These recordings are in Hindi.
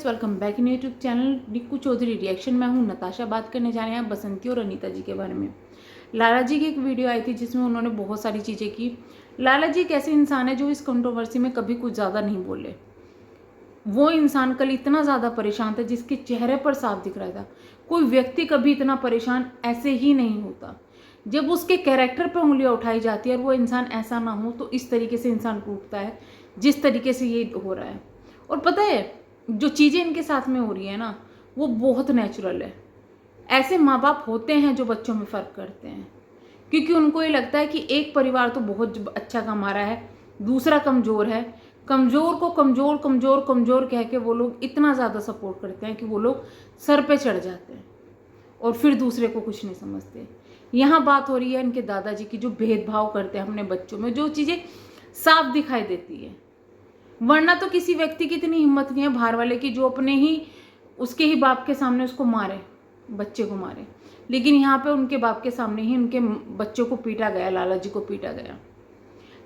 Guys, welcome back in YouTube channel Nikku Chaudhary reaction. मैं हूं नताशा। बात करने जा रहे हैं बसंती और अनीता जी के बारे में। लाला जी की एक वीडियो आई थी जिसमें उन्होंने बहुत सारी चीज़ें की। लाला जी एक ऐसे इंसान है जो इस कंट्रोवर्सी में कभी कुछ ज़्यादा नहीं बोले। वो इंसान कल इतना ज़्यादा परेशान था जिसके चेहरे पर साफ दिख रहा था। कोई व्यक्ति कभी इतना परेशान ऐसे ही नहीं होता। जब उसके कैरेक्टर पर उंगलियां उठाई जाती है और वो इंसान ऐसा ना हो तो इस तरीके से इंसान टूटता है जिस तरीके से ये हो रहा है। और पता है, जो चीज़ें इनके साथ में हो रही है ना, वो बहुत नेचुरल है। ऐसे माँ बाप होते हैं जो बच्चों में फ़र्क करते हैं, क्योंकि उनको ये लगता है कि एक परिवार तो बहुत अच्छा कमा रहा है, दूसरा कमज़ोर है। कमज़ोर को कमज़ोर कमज़ोर कमज़ोर कह के वो लोग इतना ज़्यादा सपोर्ट करते हैं कि वो लोग सर पे चढ़ जाते हैं और फिर दूसरे को कुछ नहीं समझते। यहाँ बात हो रही है इनके दादाजी की, जो भेदभाव करते हैं अपने बच्चों में, जो चीज़ें साफ दिखाई देती है। वरना तो किसी व्यक्ति की इतनी हिम्मत नहीं है बाहर वाले की जो अपने ही उसके ही बाप के सामने उसको मारे, बच्चे को मारे। लेकिन यहाँ पे उनके बाप के सामने ही उनके बच्चों को पीटा गया, लाला जी को पीटा गया।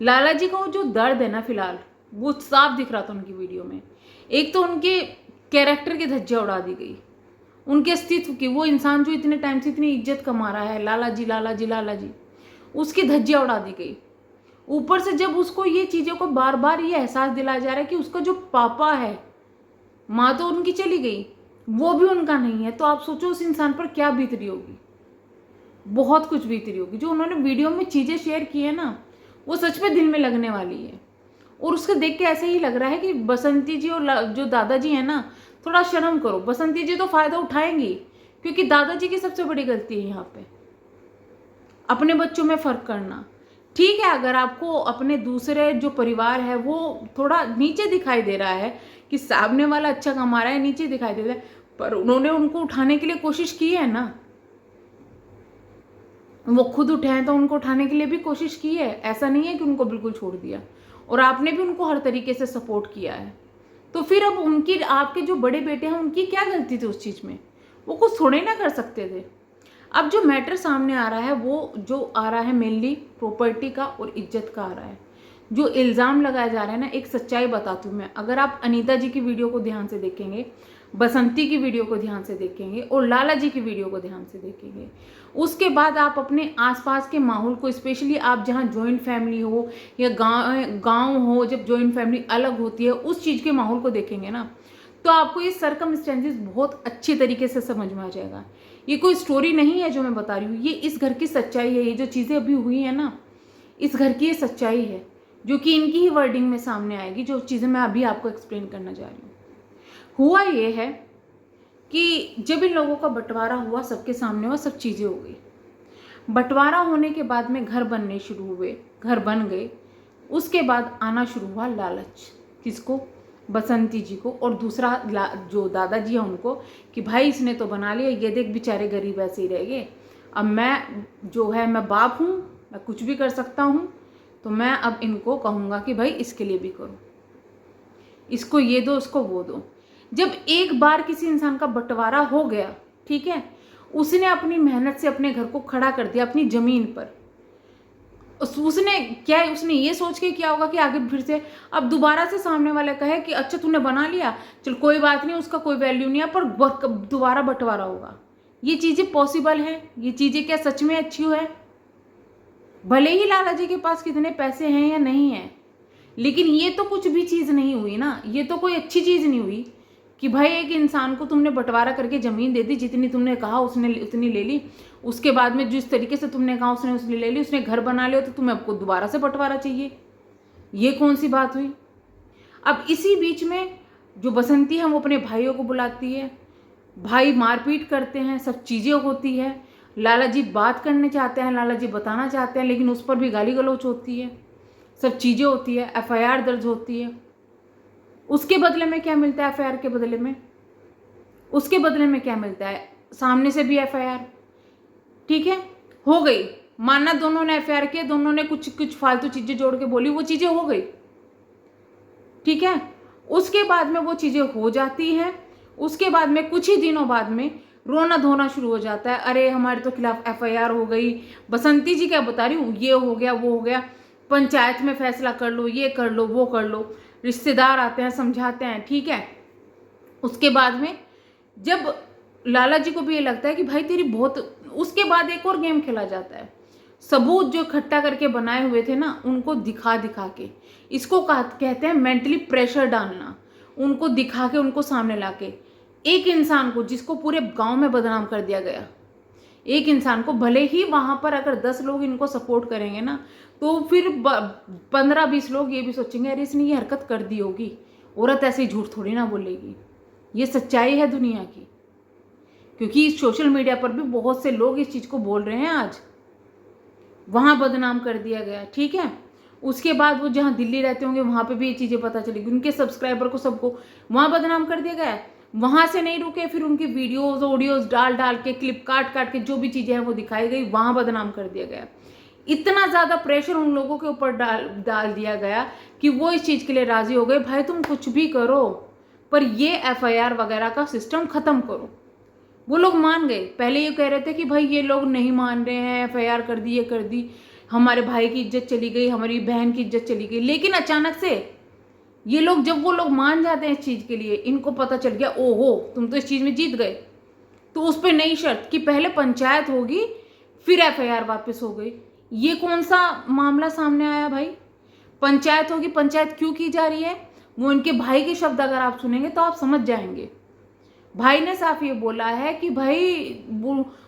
लाला जी का जो दर्द है ना, फिलहाल वो साफ दिख रहा था उनकी वीडियो में। एक तो उनके कैरेक्टर की धज्जियां उड़ा दी गई, उनके अस्तित्व की। वो इंसान जो इतने टाइम से इतनी इज्जत कमा रहा है, लाला जी लाला जी लाला जी, उसकी धज्जियां उड़ा दी गई। ऊपर से जब उसको ये चीज़ों को बार बार ये एहसास दिलाया जा रहा है कि उसका जो पापा है, माँ तो उनकी चली गई, वो भी उनका नहीं है, तो आप सोचो उस इंसान पर क्या बीत रही होगी। बहुत कुछ बीत रही होगी। जो उन्होंने वीडियो में चीज़ें शेयर की है ना, वो सच में दिल में लगने वाली है। और उसको देख के ऐसे ही लग रहा है कि बसंती जी और जो दादाजी है ना, थोड़ा शर्म करो। बसंती जी तो फ़ायदा उठाएंगी, क्योंकि दादाजी की सबसे बड़ी गलती है यहाँ पे अपने बच्चों में फ़र्क करना। ठीक है, अगर आपको अपने दूसरे जो परिवार है वो थोड़ा नीचे दिखाई दे रहा है कि सामने वाला अच्छा कमा रहा है, नीचे दिखाई दे रहा है, पर उन्होंने उनको उठाने के लिए कोशिश की है ना। वो खुद उठे हैं तो उनको उठाने के लिए भी कोशिश की है। ऐसा नहीं है कि उनको बिल्कुल छोड़ दिया। और आपने भी उनको हर तरीके से सपोर्ट किया है। तो फिर अब उनकी, आपके जो बड़े बेटे हैं, उनकी क्या गलती थी उस चीज़ में? वो कुछ थोड़े ना कर सकते थे। अब जो मैटर सामने आ रहा है, वो जो आ रहा है मेनली प्रॉपर्टी का और इज्जत का आ रहा है। जो इल्ज़ाम लगाया जा रहा है ना, एक सच्चाई बताती हूँ मैं। अगर आप अनीता जी की वीडियो को ध्यान से देखेंगे, बसंती की वीडियो को ध्यान से देखेंगे और लाला जी की वीडियो को ध्यान से देखेंगे, उसके बाद आप अपने आसपास के माहौल को, स्पेशली आप जहाँ जॉइंट फैमिली हो या गाँव हो, जब जॉइंट फैमिली अलग होती है, उस चीज़ के माहौल को देखेंगे ना, तो आपको ये सर्कमस्टेंसेस बहुत अच्छी तरीके से समझ में आ जाएगा। ये कोई स्टोरी नहीं है जो मैं बता रही हूँ, ये इस घर की सच्चाई है। ये जो चीज़ें अभी हुई है ना, इस घर की ये सच्चाई है, जो कि इनकी ही वर्डिंग में सामने आएगी। जो चीज़ें मैं अभी आपको एक्सप्लेन करना जा रही हूँ। हुआ ये है कि जब इन लोगों का बंटवारा हुआ, सबके सामने हुआ, सब चीज़ें हो गई। बंटवारा होने के बाद में घर बनने शुरू हुए, घर बन गए। उसके बाद आना शुरू हुआ लालच। किसको? बसंती जी को। और दूसरा जो दादाजी है उनको, कि भाई इसने तो बना लिया, ये देख बेचारे गरीब ऐसे ही रह गए। अब मैं जो है, मैं बाप हूँ, मैं कुछ भी कर सकता हूँ, तो मैं अब इनको कहूँगा कि भाई इसके लिए भी करो, इसको ये दो, उसको वो दो। जब एक बार किसी इंसान का बंटवारा हो गया, ठीक है, उसने अपनी मेहनत से अपने घर को खड़ा कर दिया अपनी ज़मीन पर। उसने क्या, उसने ये सोच के किया होगा कि आगे फिर से अब दोबारा से सामने वाला कहे कि अच्छा तूने बना लिया, चल कोई बात नहीं, उसका कोई वैल्यू नहीं है, पर दोबारा बंटवारा होगा। ये चीज़ें पॉसिबल है? ये चीज़ें क्या सच में अच्छी है? भले ही लाला जी के पास कितने पैसे हैं या नहीं है, लेकिन ये तो कुछ भी चीज़ नहीं हुई ना। ये तो कोई अच्छी चीज़ नहीं हुई कि भाई एक इंसान को तुमने बंटवारा करके ज़मीन दे दी, जितनी तुमने कहा उसने उतनी ले ली। उसके बाद में जिस तरीके से तुमने कहा उसने उसने ले ली, उसने घर बना लिया, तो तुम्हें आपको दोबारा से बंटवारा चाहिए। ये कौन सी बात हुई? अब इसी बीच में जो बसंती है वो अपने भाइयों को बुलाती है, भाई मारपीट करते हैं, सब चीज़ें होती है। लाला जी बात करने चाहते हैं, लाला जी बताना चाहते हैं, लेकिन उस पर भी गाली गलौच होती है, सब चीज़ें होती है, एफआईआर दर्ज होती है। उसके बदले में क्या मिलता है? एफआईआर के बदले में, उसके बदले में क्या मिलता है? सामने से भी एफआईआर। ठीक है, हो गई, मानना दोनों ने एफआईआर किया, दोनों ने कुछ कुछ फालतू चीज़ें जोड़ के बोली, वो चीज़ें हो गई। ठीक है, उसके बाद में वो चीज़ें हो जाती हैं। उसके बाद में कुछ ही दिनों बाद में रोना धोना शुरू हो जाता है, अरे हमारे तो खिलाफ एफआईआर हो गई। बसंती जी क्या बता रही हूँ, ये हो गया वो हो गया, पंचायत में फैसला कर लो, ये कर लो वो कर लो। रिश्तेदार आते हैं, समझाते हैं, ठीक है, उसके बाद में जब लाला जी को भी ये लगता है कि भाई तेरी बहुत, उसके बाद एक और गेम खेला जाता है। सबूत जो इकट्ठा करके बनाए हुए थे ना, उनको दिखा दिखा के, इसको कहते हैं मेंटली प्रेशर डालना, उनको दिखा के, उनको सामने लाके एक इंसान को जिसको पूरे गांव में बदनाम कर दिया गया, एक इंसान को, भले ही वहां पर अगर 10 लोग इनको सपोर्ट करेंगे ना, तो फिर 15-20 लोग ये भी सोचेंगे अरे इसने ये हरकत कर दी होगी, औरत ऐसे ही झूठ थोड़ी ना बोलेगी। ये सच्चाई है दुनिया की, क्योंकि सोशल मीडिया पर भी बहुत से लोग इस चीज़ को बोल रहे हैं। आज वहाँ बदनाम कर दिया गया, ठीक है। उसके बाद वो जहाँ दिल्ली रहते होंगे वहाँ पे भी ये चीज़ें पता चलेगी, उनके सब्सक्राइबर को, सबको वहाँ बदनाम कर दिया गया है। वहाँ से नहीं रुके, फिर उनकी वीडियोस ऑडियोज डाल डाल के, क्लिप काट काट के जो भी चीज़ें हैं वो दिखाई गई, वहाँ बदनाम कर दिया गया। इतना ज़्यादा प्रेशर उन लोगों के ऊपर डाल दिया गया कि वो इस चीज़ के लिए राज़ी हो गए, भाई तुम कुछ भी करो पर ये FIR वगैरह का सिस्टम ख़त्म करो। वो लोग मान गए। पहले ये कह रहे थे कि भाई ये लोग नहीं मान रहे हैं, FIR कर दी, ये कर दी, हमारे भाई की इज्जत चली गई, हमारी बहन की इज्जत चली गई। लेकिन अचानक से ये लोग, जब वो लोग मान जाते हैं इस चीज़ के लिए, इनको पता चल गया ओहो तुम तो इस चीज़ में जीत गए, तो उस पर नई शर्त कि पहले पंचायत होगी फिर FIR वापस हो गई। ये कौन सा मामला सामने आया भाई? पंचायत होगी, पंचायत क्यों की जा रही है? वो इनके भाई के शब्द अगर आप सुनेंगे तो आप समझ जाएंगे। भाई ने साफ ये बोला है कि भाई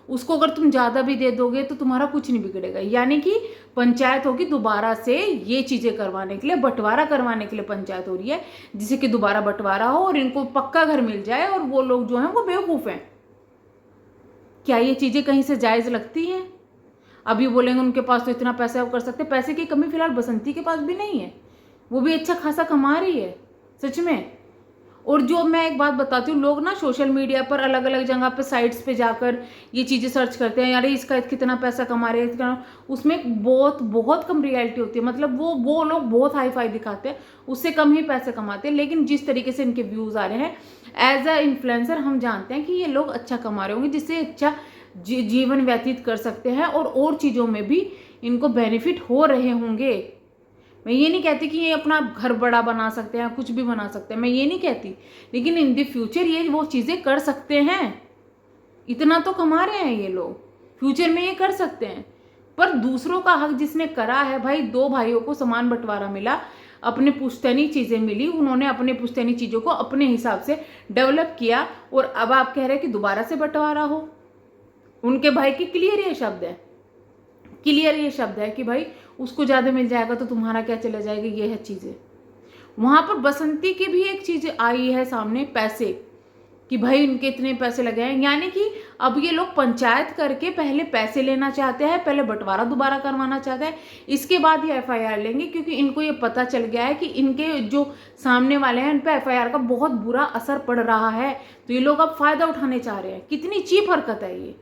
उसको अगर तुम ज़्यादा भी दे दोगे तो तुम्हारा कुछ नहीं बिगड़ेगा। यानी कि पंचायत होगी दोबारा से ये चीज़ें करवाने के लिए, बंटवारा करवाने के लिए पंचायत हो रही है, जिससे कि दोबारा बंटवारा हो और इनको पक्का घर मिल जाए और वो लोग जो हैं वो बेवकूफ़ हैं। क्या ये चीज़ें कहीं से जायज़ लगती हैं? अभी बोलेंगे उनके पास तो इतना पैसा है वो कर सकते। पैसे की कमी फिलहाल बसंती के पास भी नहीं है, वो भी अच्छा खासा कमा रही है सच में। और जो मैं एक बात बताती हूँ, लोग ना सोशल मीडिया पर अलग अलग जगह पे साइट्स पे जाकर ये चीज़ें सर्च करते हैं, यार इसका कितना पैसा कमा रहे हैं, उसमें बहुत बहुत कम रियलिटी होती है। मतलब वो लोग बहुत हाई फाई दिखाते हैं, उससे कम ही पैसे कमाते हैं। लेकिन जिस तरीके से इनके व्यूज़ आ रहे हैं एज अ इन्फ्लुएंसर, हम जानते हैं कि ये लोग अच्छा कमा रहे होंगे, जिससे अच्छा जीवन व्यतीत कर सकते हैं और चीज़ों में भी इनको बेनिफिट हो रहे होंगे। मैं ये नहीं कहती कि ये अपना घर बड़ा बना सकते हैं, कुछ भी बना सकते हैं, मैं ये नहीं कहती, लेकिन इन द फ्यूचर ये वो चीज़ें कर सकते हैं। इतना तो कमा रहे हैं ये लोग, फ्यूचर में ये कर सकते हैं। पर दूसरों का हक जिसने करा है भाई, 2 भाइयों को समान बंटवारा मिला, अपने पुश्तैनी चीज़ें मिली, उन्होंने अपने पुश्तैनी चीज़ों को अपने हिसाब से डेवलप किया, और अब आप कह रहे हैं कि दोबारा से बंटवारा हो। उनके भाई के क्लियर ये शब्द है, क्लियर ये शब्द है कि भाई उसको ज़्यादा मिल जाएगा तो तुम्हारा क्या चला जाएगा। ये है चीज़ें। वहाँ पर बसंती की भी एक चीज़ आई है सामने, पैसे, कि भाई उनके इतने पैसे लगे हैं। यानी कि अब ये लोग पंचायत करके पहले पैसे लेना चाहते हैं, पहले बंटवारा दोबारा करवाना चाहते हैं, इसके बाद ये FIR लेंगे, क्योंकि इनको ये पता चल गया है कि इनके जो सामने वाले हैं उन पर FIR का बहुत बुरा असर पड़ रहा है। तो ये लोग अब फ़ायदा उठाने चाह रहे हैं। कितनी चीप हरकत है ये।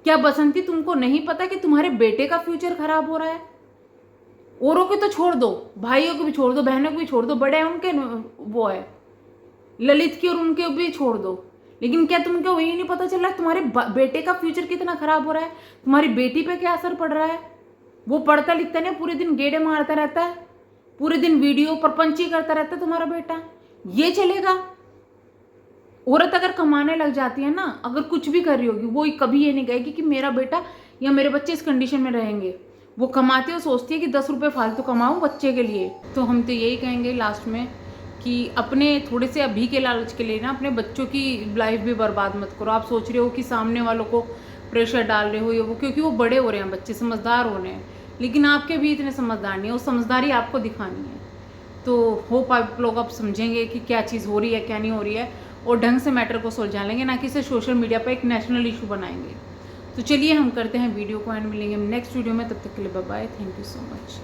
क्या बसंती तुमको नहीं पता कि तुम्हारे बेटे का फ्यूचर खराब हो रहा है? औरों के तो छोड़ दो, भाइयों को भी छोड़ दो, बहनों को भी छोड़ दो, बड़े उनके वो है ललित की, और उनके भी छोड़ दो, लेकिन क्या तुमको वही नहीं पता चल रहा है तुम्हारे बेटे का फ्यूचर कितना खराब हो रहा है? तुम्हारी बेटी पे क्या असर पड़ रहा है? वो पढ़ता लिखता नहीं, पूरे दिन गेड़े मारता रहता है, पूरे दिन वीडियो परपंची करता रहता है तुम्हारा बेटा। ये चलेगा? औरत अगर कमाने लग जाती है ना, अगर कुछ भी कर रही होगी, वो कभी ये नहीं कहेगी कि मेरा बेटा या मेरे बच्चे इस कंडीशन में रहेंगे। वो कमाते हो सोचती है कि 10 रुपये फालतू कमाऊँ बच्चे के लिए। तो हम तो यही कहेंगे लास्ट में कि अपने थोड़े से अभी के लालच के लिए ना अपने बच्चों की लाइफ भी बर्बाद मत करो। आप सोच रहे हो कि सामने वालों को प्रेशर डाल रहे हो या वो, क्योंकि वो बड़े हो रहे हैं, बच्चे समझदार हो रहे हैं, लेकिन आपके भी इतने समझदार नहीं है। वो समझदारी आपको दिखानी है। तो होप आप लोग अब समझेंगे कि क्या चीज़ हो रही है, क्या नहीं हो रही है, और ढंग से मैटर को सुलझा लेंगे, ना कि इसे सोशल मीडिया पर एक नेशनल इशू बनाएंगे। तो चलिए हम करते हैं वीडियो को एंड, मिलेंगे नेक्स्ट वीडियो में। तब तक के लिए bye bye, thank you so much.